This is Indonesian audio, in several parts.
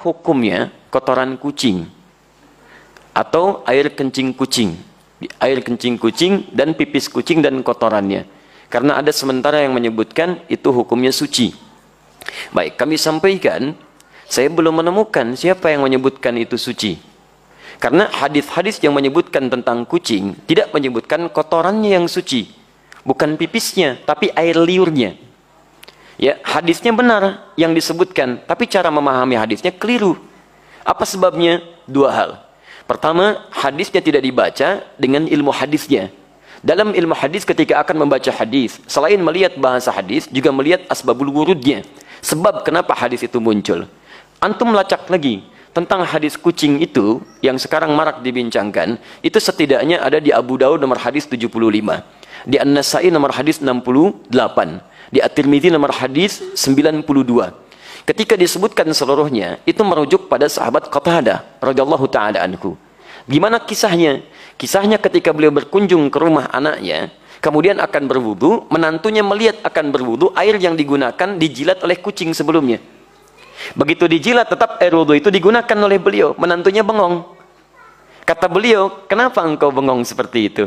hukumnya kotoran kucing atau air kencing kucing? Air kencing kucing dan pipis kucing dan kotorannya. Karena ada sementara yang menyebutkan itu hukumnya suci. Baik, kami sampaikan, saya belum menemukan siapa yang menyebutkan itu suci. Karena hadis-hadis yang menyebutkan tentang kucing tidak menyebutkan kotorannya yang suci, bukan pipisnya, tapi air liurnya. Ya, hadisnya benar yang disebutkan, tapi cara memahami hadisnya keliru. Apa sebabnya? Dua hal. Pertama, hadisnya tidak dibaca dengan ilmu hadisnya. Dalam ilmu hadis ketika akan membaca hadis, selain melihat bahasa hadis, juga melihat asbabul wurudnya. Sebab kenapa hadis itu muncul. Antum lacak lagi tentang hadis kucing itu yang sekarang marak dibincangkan, itu setidaknya ada di Abu Daud nomor hadis 75, di An-Nasai nomor hadis 68, di At-Tirmidzi nomor hadis 92. Ketika disebutkan seluruhnya, itu merujuk pada sahabat Qatadah radhiyallahu taala anhu. Gimana kisahnya? Kisahnya ketika beliau berkunjung ke rumah anaknya, kemudian akan berwudu, menantunya melihat akan berwudu, air yang digunakan dijilat oleh kucing sebelumnya. Begitu dijilat, tetap air wudu itu digunakan oleh beliau. Menantunya bengong. Kata beliau, kenapa engkau bengong seperti itu?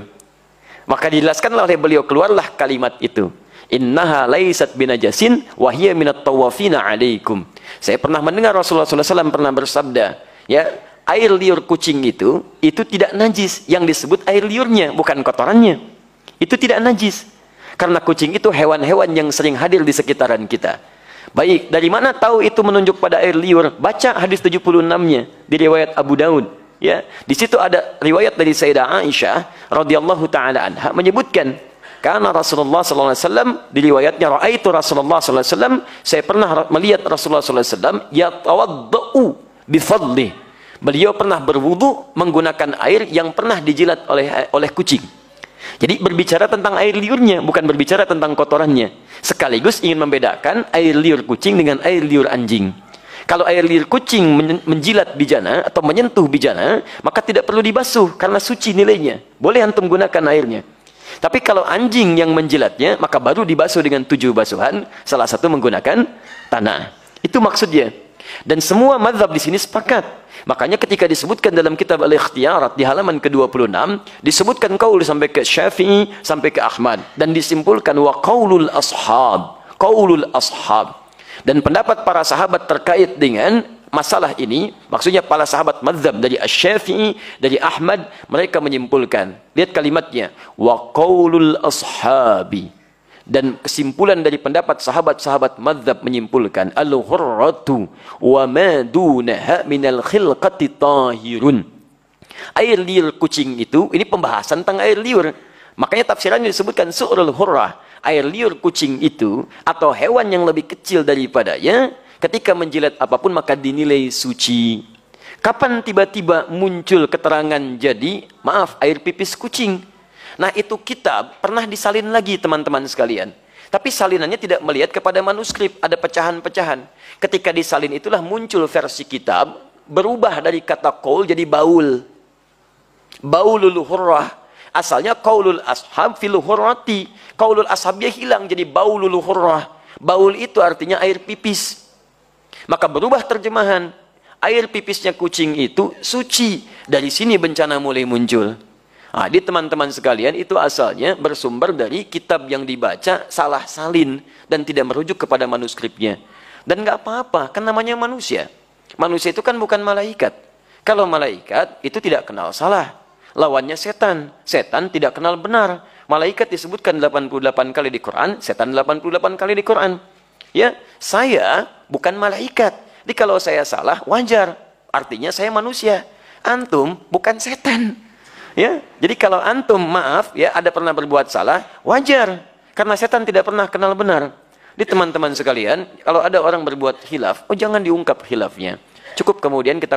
Maka dijelaskan oleh beliau, keluarlah kalimat itu. Innaha laysat binajasin wa hiya minat tawafina alaikum. Saya pernah mendengar Rasulullah SAW pernah bersabda, ya, air liur kucing itu tidak najis. Yang disebut air liurnya, bukan kotorannya. Itu tidak najis. Karena kucing itu hewan-hewan yang sering hadir di sekitaran kita. Baik, dari mana tahu itu menunjuk pada air liur? Baca hadis 76-nya di riwayat Abu Daud. Ya, di situ ada riwayat dari Sayyidah Aisyah radhiyallahu taala anha menyebutkan, karena Rasulullah sallallahu alaihi wasallam di riwayatnya raaitu Rasulullah sallallahu alaihi wasallam, saya pernah melihat Rasulullah sallallahu alaihi wasallam yatawaddau bi fadli. Beliau pernah berwudu menggunakan air yang pernah dijilat oleh kucing. Jadi berbicara tentang air liurnya, bukan berbicara tentang kotorannya. Sekaligus ingin membedakan air liur kucing dengan air liur anjing. Kalau air liur kucing menjilat bijana atau menyentuh bijana, maka tidak perlu dibasuh karena suci nilainya. Boleh antum gunakan airnya. Tapi kalau anjing yang menjilatnya, maka baru dibasuh dengan 7 basuhan, salah satu menggunakan tanah. Itu maksudnya. Dan semua mazhab di sini sepakat. Makanya ketika disebutkan dalam kitab Al-Ikhtiyarat di halaman ke-26, disebutkan qaul sampai ke Syafi'i, sampai ke Ahmad, dan disimpulkan wa qaulul ashab, qaulul ashab. Dan pendapat para sahabat terkait dengan masalah ini, maksudnya para sahabat mazhab dari Asy-Syafi'i, dari Ahmad, mereka menyimpulkan, lihat kalimatnya, wa qaulul ashabi. Dan kesimpulan dari pendapat sahabat-sahabat mazhab menyimpulkan al-hurratu wa ma dunaha minal khilqati tahirun. Air liur kucing itu, ini pembahasan tentang air liur. Makanya tafsirannya disebutkan su'rul hurrah. Air liur kucing itu atau hewan yang lebih kecil daripadanya, ketika menjilat apapun maka dinilai suci. Kapan tiba-tiba muncul keterangan jadi, maaf, air pipis kucing? Nah, itu kitab pernah disalin lagi teman-teman sekalian. Tapi salinannya tidak melihat kepada manuskrip, ada pecahan-pecahan. Ketika disalin itulah muncul versi kitab, berubah dari kata qaul jadi baul. Baulul hurrah. Asalnya qaulul ashab fil hurrati. Qaulul ashabnya hilang jadi baulul hurrah. Baul itu artinya air pipis. Maka berubah terjemahan. Air pipisnya kucing itu suci. Dari sini bencana mulai muncul. Nah, di teman-teman sekalian itu asalnya bersumber dari kitab yang dibaca salah salin dan tidak merujuk kepada manuskripnya. Dan nggak apa-apa, kan namanya manusia. Manusia itu kan bukan malaikat. Kalau malaikat itu tidak kenal salah. Lawannya setan. Setan tidak kenal benar. Malaikat disebutkan 88 kali di Quran, setan 88 kali di Quran. Ya, saya bukan malaikat. Jadi kalau saya salah wajar. Artinya saya manusia. Antum bukan setan. Ya, jadi kalau antum maaf ya ada pernah berbuat salah, wajar. Karena setan tidak pernah kenal benar. Di teman-teman sekalian, kalau ada orang berbuat khilaf, oh jangan diungkap khilafnya. Cukup kemudian kita